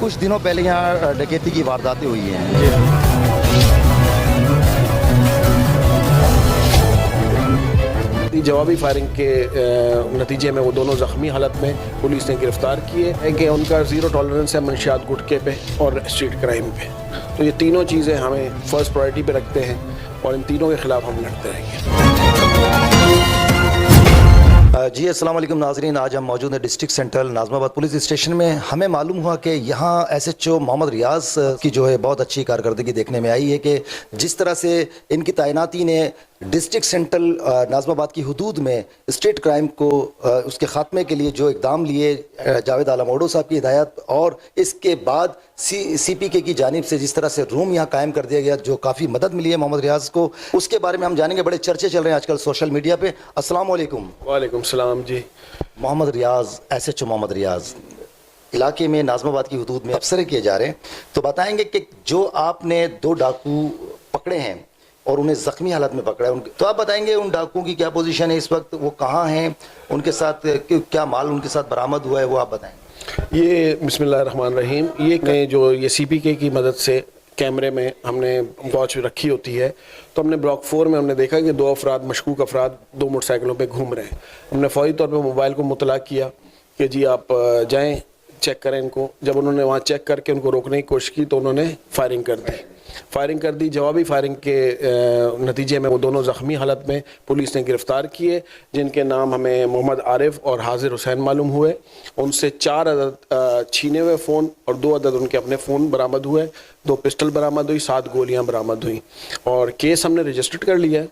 कुछ दिनों पहले यहाँ डकैती की वारदातें हुई हैं। जवाबी फायरिंग के नतीजे में वो दोनों ज़ख्मी हालत में पुलिस ने गिरफ्तार किए हैं कि उनका ज़ीरो टॉलरेंस है मंशियात गुटखे पे और स्ट्रीट क्राइम पे। तो ये तीनों चीज़ें हमें फ़र्स्ट प्रायोरिटी पे रखते हैं और इन तीनों के ख़िलाफ़ हम लड़ते रहेंगे। जी अस्सलाम वालेकुम नाज़रीन, आज हम मौजूद हैं डिस्ट्रिक्ट सेंट्रल नाज़माबाद पुलिस स्टेशन में। हमें मालूम हुआ कि यहाँ SHO मोहम्मद रियाज की जो है बहुत अच्छी कारकर्दगी देखने में आई है कि जिस तरह से इनकी तैनाती ने डिस्ट्रिक्ट सेंट्रल नाज़माबाद की हदूद में स्ट्रीट क्राइम को उसके ख़ात्मे के लिए जो इक़दाम लिए जावेद आलम ओडो साहब की हिदायत, और इसके बाद CPK की जानिब से जिस तरह से रूम यहाँ कायम कर दिया गया, जो काफ़ी मदद मिली है मोहम्मद रियाज को, उसके बारे में हम जानेंगे। बड़े चर्चे चल रहे हैं आजकल सोशल मीडिया पे। अस्सलाम वालेकुम। वालेकुम सलाम जी। मोहम्मद रियाज, SHO मोहम्मद रियाज इलाके में नाज़माबाद की हदूद में अफसर किए जा रहे हैं, तो बताएंगे कि जो आपने 2 डाकू पकड़े हैं और उन्हें ज़ख्मी हालत में पकड़ा है, तो आप बताएंगे उन डाकुओं की क्या पोजीशन है इस वक्त, वो कहाँ हैं, उनके साथ क्या माल उनके साथ बरामद हुआ है, वो आप बताएं। ये बिस्मिल्लाहिर्रहमानिर्रहीम, ये जो ये CPK की मदद से कैमरे में हमने वॉच रखी होती है, तो हमने ब्लॉक 4 में हमने देखा कि 2 अफराद मशकूक अफराद 2 मोटरसाइकिलों पे घूम रहे हैं। हमने फौरी तौर पे मोबाइल को मुतला किया कि जी आप जाएं चेक करें इनको। जब उन्होंने वहाँ चेक करके उनको रोकने की कोशिश की तो उन्होंने फायरिंग कर दी। जवाबी फायरिंग के नतीजे में वो दोनों ज़ख्मी हालत में पुलिस ने गिरफ़्तार किए, जिनके नाम हमें मोहम्मद आरिफ और हाजिर हुसैन मालूम हुए। उनसे 4 अदद छीने हुए फ़ोन और 2 अदद उनके अपने फ़ोन बरामद हुए, 2 पिस्टल बरामद हुई, 7 गोलियां बरामद हुई, और केस हमने रजिस्टर्ड कर लिया है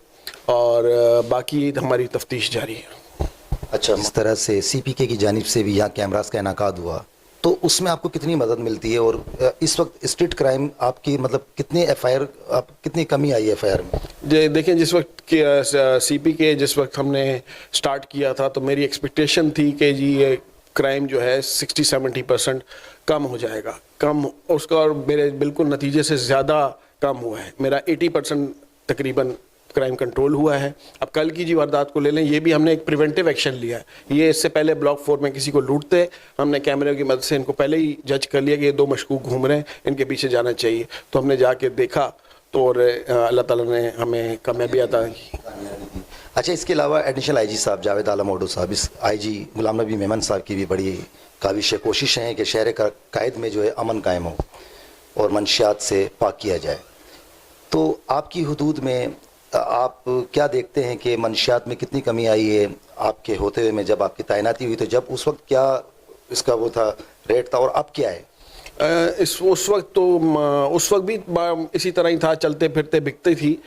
और बाकी हमारी तफ्तीश जारी है। अच्छा, इस तरह से CPK की जानिब से भी यहाँ कैमरास का इनाकाद हुआ, तो उसमें आपको कितनी मदद मिलती है, और इस वक्त स्ट्रीट क्राइम आपकी मतलब कितने FIR, आप कितनी कमी आई है FIR में? देखें, जिस वक्त CPK जिस वक्त हमने स्टार्ट किया था तो मेरी एक्सपेक्टेशन थी कि जी ये क्राइम जो है 60-70% कम हो जाएगा, कम उसका, और मेरे बिल्कुल नतीजे से ज़्यादा कम हुआ है। मेरा 80% तकरीबन क्राइम कंट्रोल हुआ है। अब कल की जी वारदात को ले लें, ये भी हमने एक प्रिवेंटिव एक्शन लिया है। ये इससे पहले ब्लॉक 4 में किसी को लूटते, हमने कैमरे की मदद से इनको पहले ही जज कर लिया कि ये 2 मशकूक घूम रहे हैं, इनके पीछे जाना चाहिए। तो हमने जाके देखा तो और अल्लाह ताला ने हमें कामयाबी अता की। अच्छा, इसके अलावा एडिशनल IG साहब जावेद आलम ओडो साहब, इस IG गुलाम नबी मेमन साहब की भी बड़ी काविश कोशिश है कि शहर का कायद में जो है अमन कायम हो और मंशियात से पाक किया जाए। तो आपकी हदूद में आप क्या देखते हैं कि मंशियात में कितनी कमी आई है आपके होते हुए में, जब आपकी तैनाती हुई, तो जब उस वक्त क्या इसका वो था, रेट था, और अब क्या है? उस वक्त भी इसी तरह ही था, चलते फिरते बिकती थी।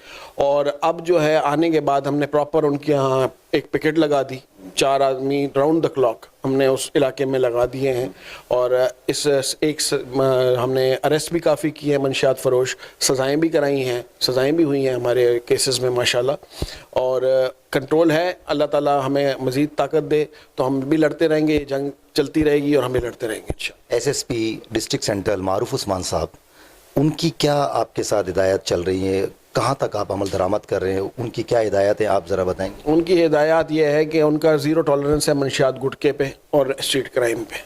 और अब जो है आने के बाद हमने प्रॉपर उनके यहाँ एक पिकेट लगा दी, 4 आदमी राउंड द क्लॉक हमने उस इलाके में लगा दिए हैं, और हमने अरेस्ट भी काफ़ी किए हैं मंशियात फरोश, सज़ाएँ भी कराई हैं, सज़ाएँ भी हुई हैं हमारे केसेस में माशाल्लाह, और कंट्रोल है। अल्लाह ताला हमें मज़ीद ताकत दे तो हम भी लड़ते रहेंगे, जंग चलती रहेगी और हम भी लड़ते रहेंगे। SSP डिस्ट्रिक्ट सेंट्रल मारूफ उस्मान साहब, उनकी क्या आपके साथ हिदायत चल रही है, कहाँ तक आप अमल दरामद कर रहे हैं, उनकी क्या हिदायत है, आप ज़रा बताएंगे। उनकी हिदायत ये है कि उनका ज़ीरो टॉलरेंस है मंशियात गुटखे पे और स्ट्रीट क्राइम पे।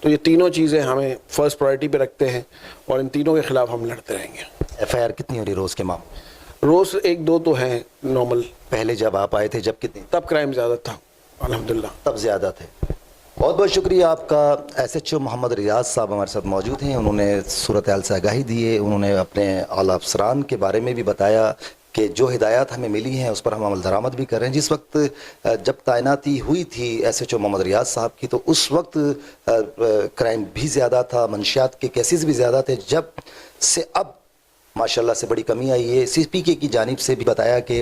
तो ये तीनों चीज़ें हमें फ़र्स्ट प्रायोरिटी पे रखते हैं और इन तीनों के ख़िलाफ़ हम लड़ते रहेंगे। FIR कितनी हो रही रोज़ के मामले? रोज़ 1-2 तो हैं नॉर्मल। पहले जब आप आए थे जब कितनी? तब क्राइम ज़्यादा था, अल्हम्दुलिल्लाह तब ज़्यादा थे। बहुत बहुत शुक्रिया आपका। SHO मोहम्मद रियाज साहब हमारे साथ मौजूद हैं, उन्होंने सूरत हाल से आगाही दी है, उन्होंने अपने आला अफसरान के बारे में भी बताया कि जो हिदायत हमें मिली हैं उस पर हम अमल दरामद भी कर रहे हैं। जिस वक्त जब तैनाती हुई थी SHO मोहम्मद रियाज साहब की, तो उस वक्त क्राइम भी ज़्यादा था, मंशियात के केसेस भी ज़्यादा थे, जब से अब माशाल्लाह से बड़ी कमी आई है। CPK की जानिब से भी बताया कि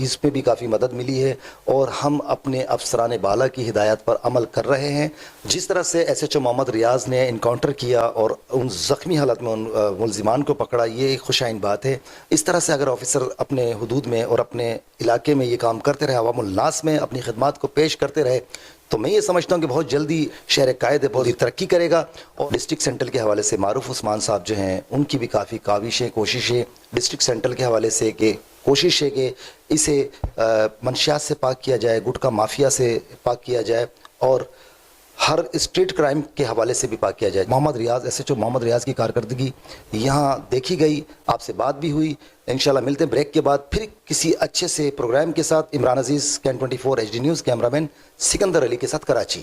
इसमें भी काफ़ी मदद मिली है और हम अपने अफसरान बाला की हिदायत पर अमल कर रहे हैं। जिस तरह से SHO मोहम्मद रियाज ने इनकाउंटर किया और उन ज़ख्मी हालत में उन मुलजिमान को पकड़ा, ये एक खुशाइन बात है। इस तरह से अगर ऑफिसर अपने हुदूद में और अपने इलाके में ये काम करते रहे, अवामुल नास में अपनी खिदमात को पेश करते रहे, तो मैं ये समझता हूँ कि बहुत जल्दी शहर कायद बहुत ही तरक्की करेगा। और डिस्ट्रिक्ट सेंट्रल के हवाले से मारूफ उस्मान साहब जो हैं, उनकी भी काफ़ी काविशें, कोशिशें डिस्ट्रिक्ट सेंट्रल के हवाले से कि कोशिश है कि इसे मंशियात से पाक किया जाए, गुटखा माफिया से पाक किया जाए और ہر اسٹریٹ کرائم کے حوالے سے بھی بات کیا جائے. محمد ریاض SHO محمد ریاض کی کارکردگی یہاں دیکھی گئی, آپ سے بات بھی ہوئی. انشاءاللہ ملتے ہیں بریک کے بعد پھر کسی اچھے سے پروگرام کے ساتھ. عمران عزیز, Can 24 HD نیوز کیمرہ مین سکندر علی کے ساتھ, کراچی.